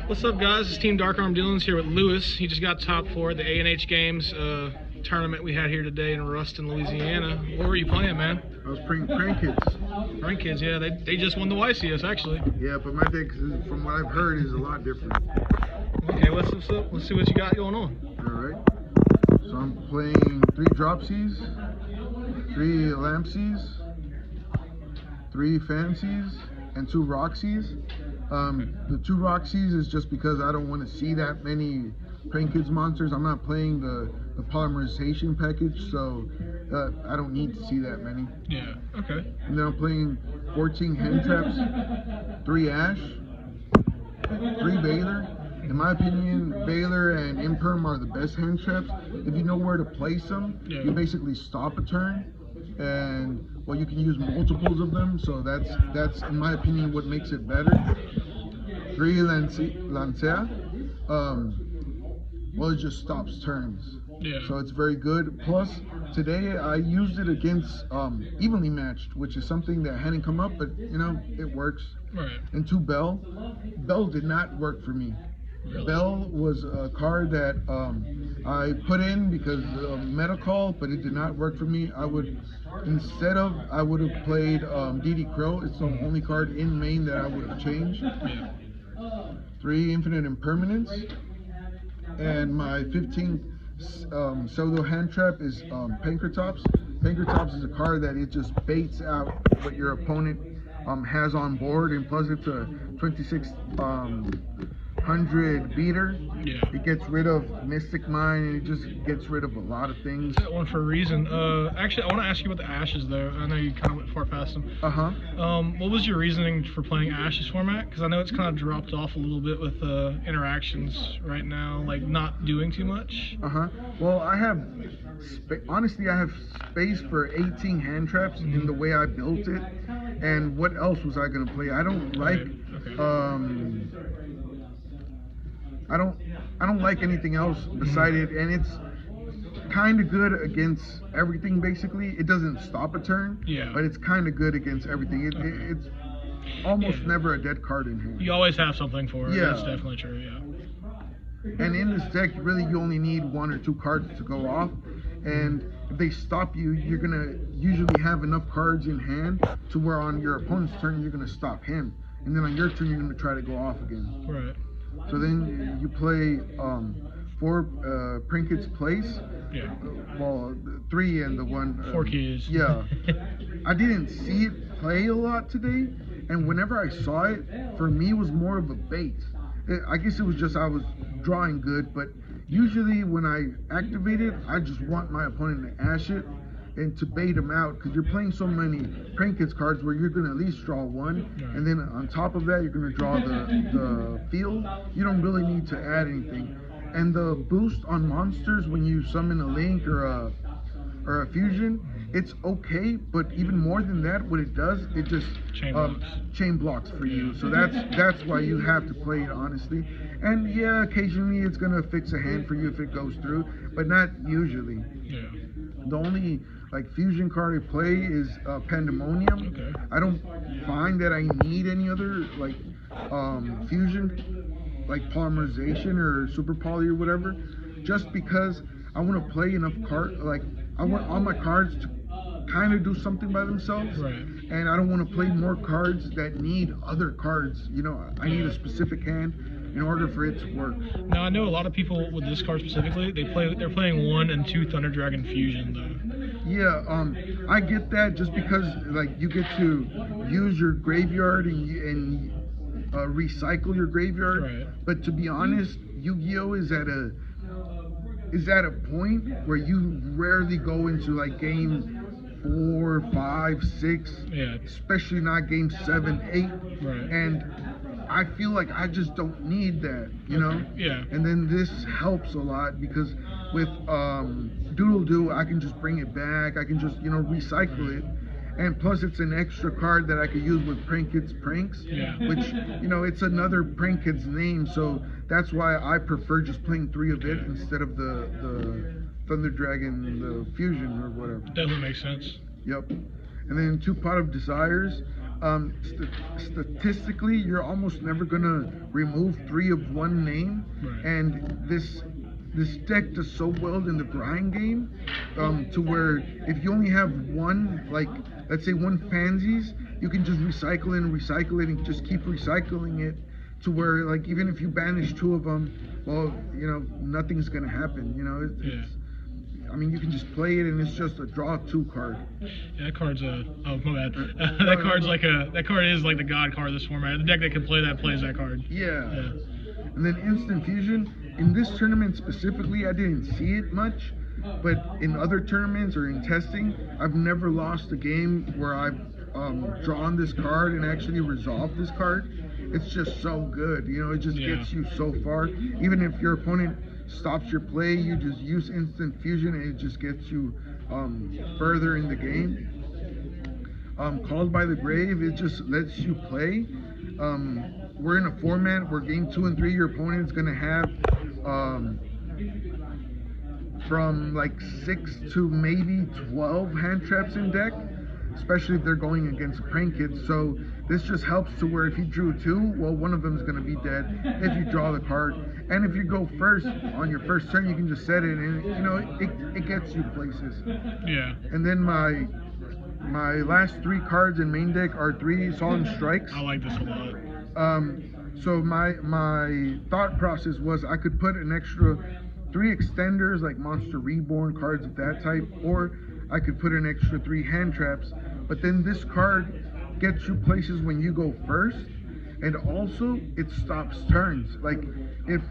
What's up, guys? It's Team Dark Arm Dealings here with Lewis. He just got top 4 at the A&H Games tournament we had here today in Ruston, Louisiana. What were you playing, man? I was playing Prank Kids. Prank Kids, yeah. They just won the YCS, actually. Yeah, but my deck, from what I've heard, is a lot different. Okay, let's see what you got going on. All right. So I'm playing 3 Dropsies, 3 Lampsies, 3 Fancies, and 2 Roxies. The 2 Roxies is just because I don't want to see that many Prank Kids monsters. I'm not playing the polymerization package, so I don't need to see that many. Yeah, okay. And then I'm playing 14 Hand Traps, 3 Ash, 3 Baylor. In my opinion, Baylor and Imperm are the best hand traps. If you know where to place them, you basically stop a turn, and well, you can use multiples of them. So that's in my opinion what makes it better. 3 Lancea. Well, it just stops turns. Yeah. So it's very good. Plus, today I used it against evenly matched, which is something that hadn't come up, but you know it works. Right. And 2 Bell. Bell did not work for me. Really? Bell was a card that I put in because of meta call, but it did not work for me. I would have played DD Crow. It's the only card in main that I would have changed. Yeah. 3 Infinite Impermanence, and my 15th pseudo hand trap is Pankratops. Pankratops is a card that it just baits out what your opponent has on board, and plus it's a 2600 beater. Yeah. It gets rid of Mystic Mine, and it just gets rid of a lot of things. That one for a reason. Actually, I want to ask you about the Ashes, though. I know you kind of went far past them. What was your reasoning for playing Ashes format? Because I know it's kind of dropped off a little bit with interactions right now, like not doing too much. Well, I have honestly, I have space for 18 hand traps in the way I built it. And what else was I gonna play? I don't like I don't like anything else beside it, and it's kind of good against everything. Basically, it doesn't stop a turn, but it's kind of good against everything. It's almost never a dead card in hand. You always have something for it. Yeah. That's definitely true. Yeah. And in this deck, really, you only need 1 or 2 cards to go off, and if they stop you, you're gonna usually have enough cards in hand to where on your opponent's turn you're gonna stop him, and then on your turn you're gonna try to go off again. Right. So then you play 4 Prank Kids Place. Yeah. Well, 3 and the 1. 4 keys. Yeah. I didn't see it play a lot today, and whenever I saw it, for me it was more of a bait. I guess it was just I was drawing good, but usually when I activate it, I just want my opponent to ash it and to bait them out, because you're playing so many Prank Kids cards where you're going to at least draw 1, and then on top of that you're going to draw the field. You don't really need to add anything. And the boost on monsters when you summon a Link or a Fusion, it's okay, but even more than that, what it does, it just chain blocks for you. So that's why you have to play it honestly. And yeah, occasionally it's gonna fix a hand for you if it goes through, but not usually. Yeah. The only fusion card I play is Pandemonium. Okay. I don't find that I need any other fusion, like polymerization or super poly or whatever, just because I want to play enough cards. Like I want all my cards to kind of do something by themselves, right? And I don't want to play more cards that need other cards. You know, I need a specific hand in order for it to work. Now I know a lot of people with this card specifically, they're playing 1 and 2 Thunder Dragon Fusion though. Yeah, I get that, just because like you get to use your graveyard and recycle your graveyard. Right. But to be honest, Yu-Gi-Oh is at a point where you rarely go into like game 4, 5, 6, especially not game 7, 8, right? And I feel like I just don't need that, you know? Yeah. And then this helps a lot, because with Doodle Doo, I can just bring it back. I can just, recycle it. And plus, it's an extra card that I could use with Prank Kids Pranks, which, it's another Prank Kids name. So that's why I prefer just playing 3 of it instead of the Thunder Dragon, the Fusion or whatever. Definitely makes sense. Yep. And then 2 Pot of Desires. Statistically, you're almost never gonna remove 3 of one name, Right. and this deck does so well in the grind game, to where if you only have one, like let's say one Pansies, you can just recycle it and just keep recycling it, to where like even if you banish 2 of them, well, nothing's gonna happen. I mean, you can just play it, and it's just a draw 2 card. Yeah, that card's oh my bad. That card is like the god card of this format. The deck that can play that plays that card. Yeah. And then Instant Fusion. In this tournament specifically, I didn't see it much, but in other tournaments or in testing, I've never lost a game where I've drawn this card and actually resolved this card. It's just so good. It just gets you so far. Even if your opponent stops your play, you just use Instant Fusion and it just gets you further in the game. Called by the Grave, it just lets you play. We're in a format where game 2 and 3, your opponent's gonna have from like 6 to maybe 12 hand traps in deck, especially if they're going against Prank Kids. So this just helps to where if you drew 2, well, one of them is going to be dead if you draw the card. And if you go first on your first turn, you can just set it, and it gets you places. Yeah. And then my last 3 cards in main deck are 3 Solemn Strikes. I like this a lot. So my thought process was I could put an extra 3 extenders like Monster Reborn, cards of that type, or I could put an extra 3 hand traps. But then this card gets you places when you go first, and also it stops turns. Like if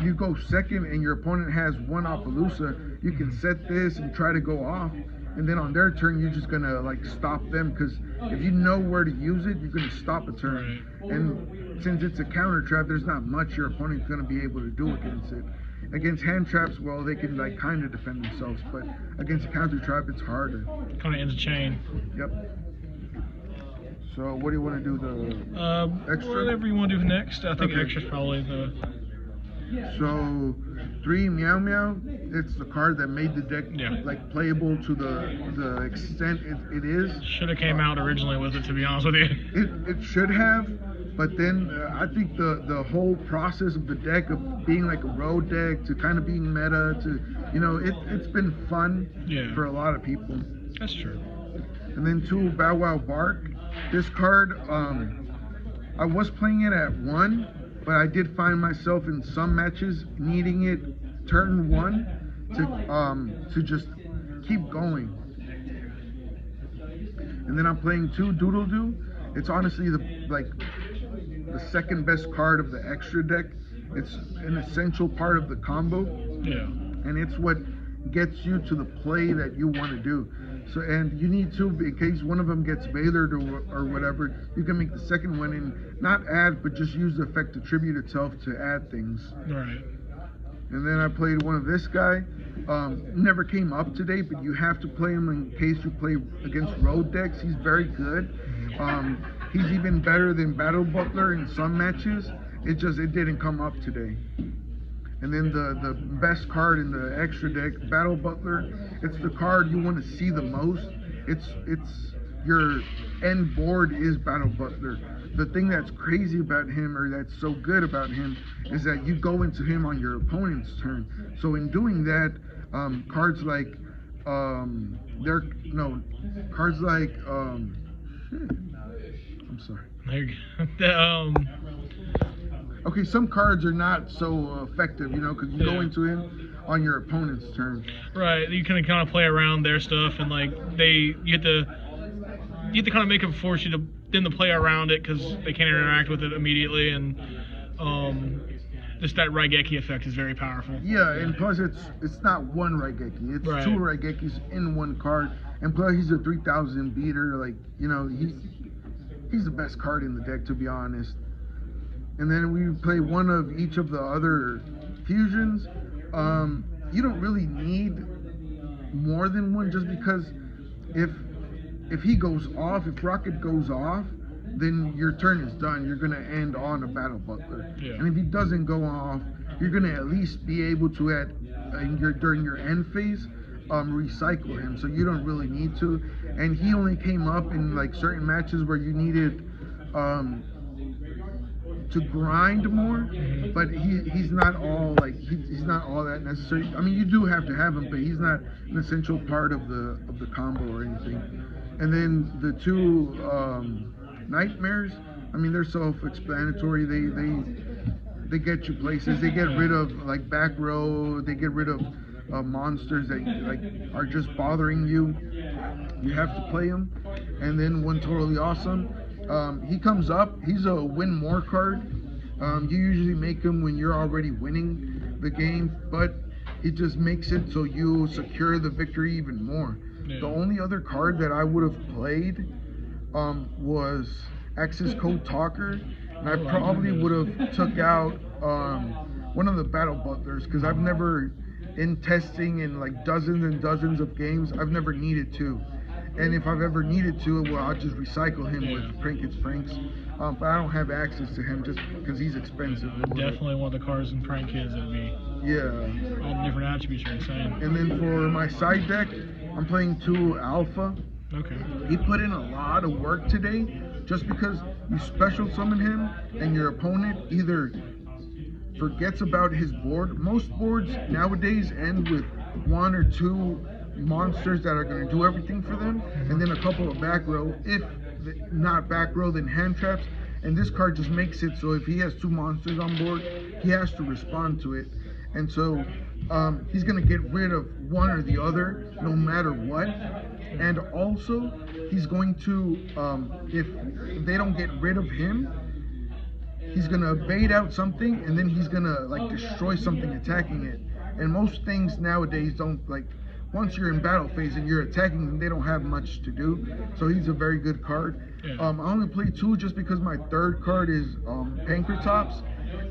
you go second and your opponent has 1 Appaloosa, you can set this and try to go off, and then on their turn you're just gonna like stop them, because if you know where to use it, you're gonna stop a turn. Right. And since it's a counter trap, there's not much your opponent's gonna be able to do against it. Against hand traps, well, they can like kind of defend themselves, but against a counter trap, it's harder. Kind of ends a chain. Yep. So what do you want to do? The extra? Whatever you want to do next. I think extra's probably the. So 3 Meow Meow. It's the card that made the deck like playable to the extent it is. Should have came out originally with it, to be honest with you. It should have. But then I think the whole process of the deck of being like a road deck to kind of being meta to, it's been fun for a lot of people. That's true. And then 2 Bow Wow Bark. This card, I was playing it at 1, but I did find myself in some matches needing it turn 1 to just keep going. And then I'm playing 2 Doodle Doo. It's honestly the second best card of the extra deck. It's an essential part of the combo. Yeah. And it's what gets you to the play that you want to do. So, and you need to, in case one of them gets Bathered or whatever, you can make the second one and not add, but just use the effect to tribute itself to add things. Right. And then I played one of this guy. Never came up today, but you have to play him in case you play against road decks. He's very good. He's even better than Battle Butler in some matches. It didn't come up today. And then the best card in the extra deck, Battle Butler. It's the card you want to see the most. It's your end board is Battle Butler. The thing that's crazy about him, or that's so good about him, is that you go into him on your opponent's turn. So in doing that, cards like I'm sorry. Okay, some cards are not so effective, because you go into him on your opponent's turn. Right, you can kind of play around their stuff, and like you have to kind of make them force you to play around it, because they can't interact with it immediately, and just that Raigeki effect is very powerful. Yeah, and plus it's not one Raigeki, it's 2 Raigekis in one card, and plus he's a 3000 beater. Like, he's the best card in the deck, to be honest. And then we play one of each of the other fusions. You don't really need more than one, just because if he goes off, if Rocket goes off, then your turn is done. You're gonna end on a Battle Butler. Yeah. And if he doesn't go off, you're gonna at least be able to during your end phase, recycle him, so you don't really need to. And he only came up in like certain matches where you needed to grind more, but he's not all like he's not all that necessary. I mean, you do have to have him, but he's not an essential part of the combo or anything. And then the two nightmares, I mean, they're self-explanatory. They get you places. They get rid of like back row. They get rid of monsters that like are just bothering you. You have to play him. And then one totally awesome. He comes up. He's a win more card. You usually make him when you're already winning the game, but it just makes it so you secure the victory even more. Yeah. The only other card that I would have played was Access Code Talker, and I probably would have took out one of the Battle Butlers, because I've never, in testing in like dozens and dozens of games, I've never needed to. And if I've ever needed to, well, I'll just recycle him with Trinkets Pranks. But I don't have access to him just because he's expensive. Definitely one of the cards in Prank Kids that would be. Yeah. All the different attributes are insane. And then for my side deck, I'm playing 2 Alpha. Okay. He put in a lot of work today just because you special summon him and your opponent either forgets about his board. Most boards nowadays end with 1 or 2 monsters that are going to do everything for them, and then a couple of back row. If not back row, then hand traps. And this card just makes it so if he has 2 monsters on board, he has to respond to it. And so he's going to get rid of one or the other no matter what. And also he's going to, if they don't get rid of him, he's going to bait out something, and then he's going to like destroy something attacking it. And most things nowadays don't, like, once you're in battle phase and you're attacking them, they don't have much to do. So he's a very good card. Yeah. I only play 2 just because my 3rd card is Pankratops,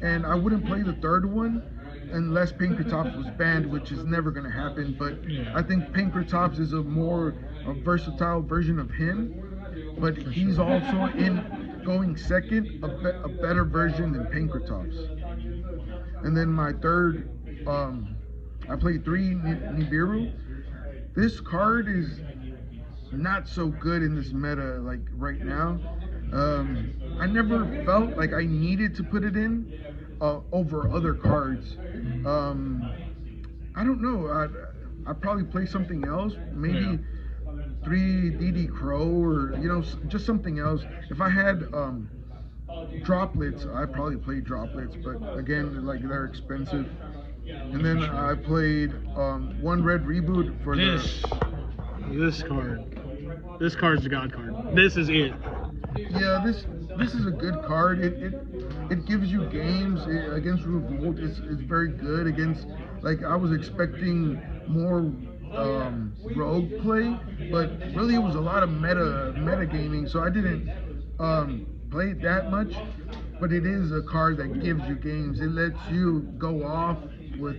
and I wouldn't play the 3rd one unless Pankratops was banned, which is never going to happen. But yeah. I think Pankratops is a more versatile version of him, but he's also in going second, a better version than Pankratops. And then my 3rd, I played 3 Nibiru. This card is not so good in this meta, like right now. I never felt like I needed to put it in over other cards. I don't know. I'd probably play something else. Maybe 3 DD Crow, or just something else. If I had droplets, I'd probably play droplets. But again, like, they're expensive. And then I played 1 red reboot for this card. This card's the god card. This is it. Yeah, this is a good card. It gives you games against Revolt. It's very good against, like, I was expecting more rogue play, but really it was a lot of meta gaming, so I didn't play it that much. But it is a card that gives you games. It lets you go off with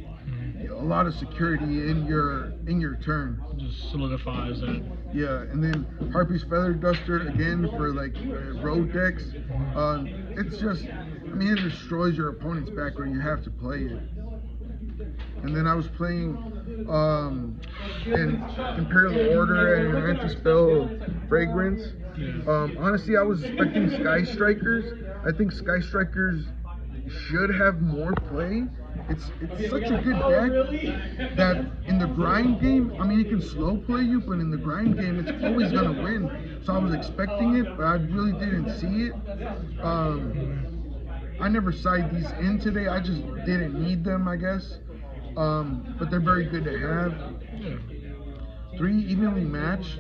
a lot of security in your turn. Just solidifies that. Yeah, and then Harpy's Feather Duster again for like road decks. It's just, I mean, it destroys your opponent's back where you have to play it. And then I was playing in Imperial Order and Anti-Spell Fragrance. Honestly, I was expecting Sky Strikers. I think Sky Strikers should have more play. It's such a good deck that in the grind game, I mean, it can slow play you, but in the grind game, it's always going to win. So I was expecting it, but I really didn't see it. I never side these in today. I just didn't need them, I guess. But they're very good to have. 3 evenly matched.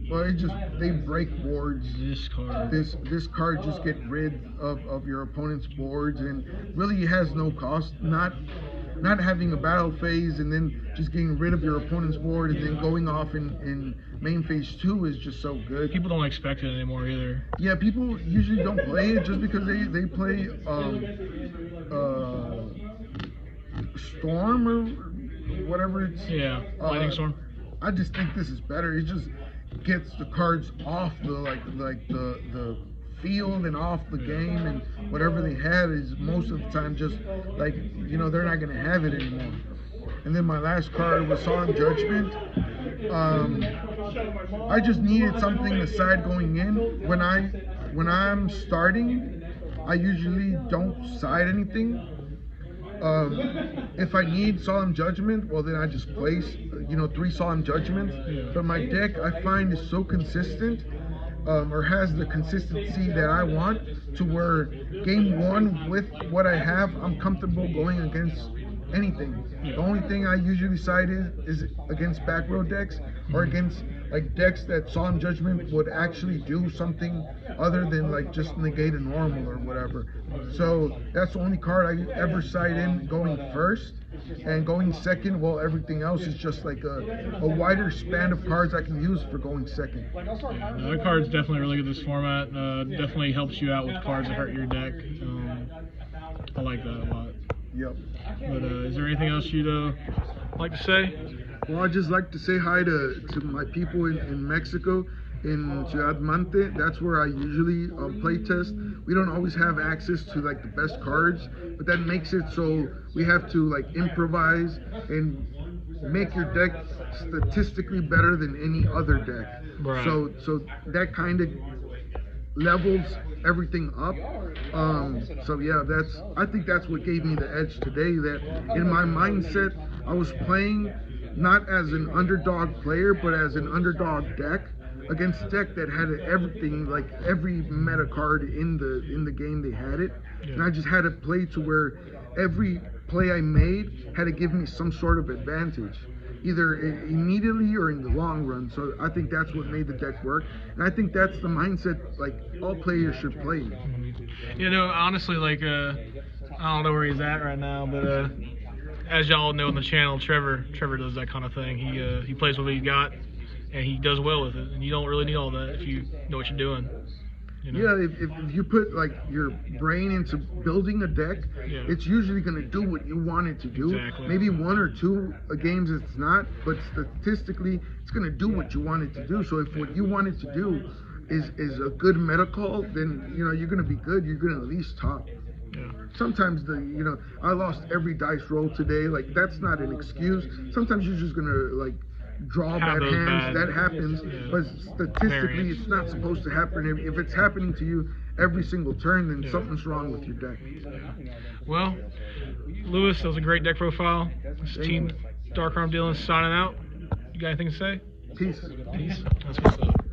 Well, they break boards. This card just get rid of your opponent's boards, and really it has no cost. Not having a battle phase and then just getting rid of your opponent's board and then going off in main phase 2 is just so good. People don't expect it anymore either. Yeah, people usually don't play it just because they play Storm or whatever it's. Yeah, Lightning Storm. I just think this is better. It just gets the cards off the field and off the game, and whatever they had is most of the time just like, they're not going to have it anymore. and then my last card was Solemn Judgment. I just needed something aside going in. When I'm starting, I usually don't side anything. If I need Solemn Judgment, well then I just place 3 Solemn Judgments. But my deck, I find, is so consistent, or has the consistency that I want, to where game 1 with what I have, I'm comfortable going against anything. The only thing I usually side is against back row decks, or against like decks that Solemn Judgment would actually do something other than like just negate a normal or whatever. So that's the only card I ever side in going first, and going second, well, everything else is just like a wider span of cards I can use for going second. That card's definitely really good this format. Definitely helps you out with cards that hurt your deck. I like that a lot. Yep. But is there anything else you'd like to say? Well, I'd just like to say hi to my people in Mexico, in Ciudad Mante. That's where I usually play test. We don't always have access to like the best cards, but that makes it so we have to like improvise and make your deck statistically better than any other deck. Right. So that kind of levels everything up. So yeah, I think that's what gave me the edge today. That in my mindset, I was playing not as an underdog player, but as an underdog deck against a deck that had everything, like every meta card in the game, they had it. Yeah. And I just had to play to where every play I made had to give me some sort of advantage, either immediately or in the long run. So I think that's what made the deck work, and I think that's the mindset like all players should play. Honestly, like I don't know where he's at right now, but as y'all know on the channel, Trevor does that kind of thing. He plays what he's got, and he does well with it. And you don't really need all that if you know what you're doing. Yeah, if you put like your brain into building a deck, it's usually going to do what you want it to do. Exactly. Maybe 1 or 2 games it's not, but statistically it's going to do what you want it to do. So if what you want it to do is a good meta call, then you're going to be good. You're going to at least top. Yeah. Sometimes I lost every dice roll today. Like that's not an excuse. Sometimes you're just going to like draw bad hands. That happens, but statistically it's not supposed to happen. If it's happening to you every single turn, then something's wrong with your deck. Well, Lewis, that was a great deck profile. This is Team Dark Arm Dealing signing out. You got anything to say? Peace. That's what's up.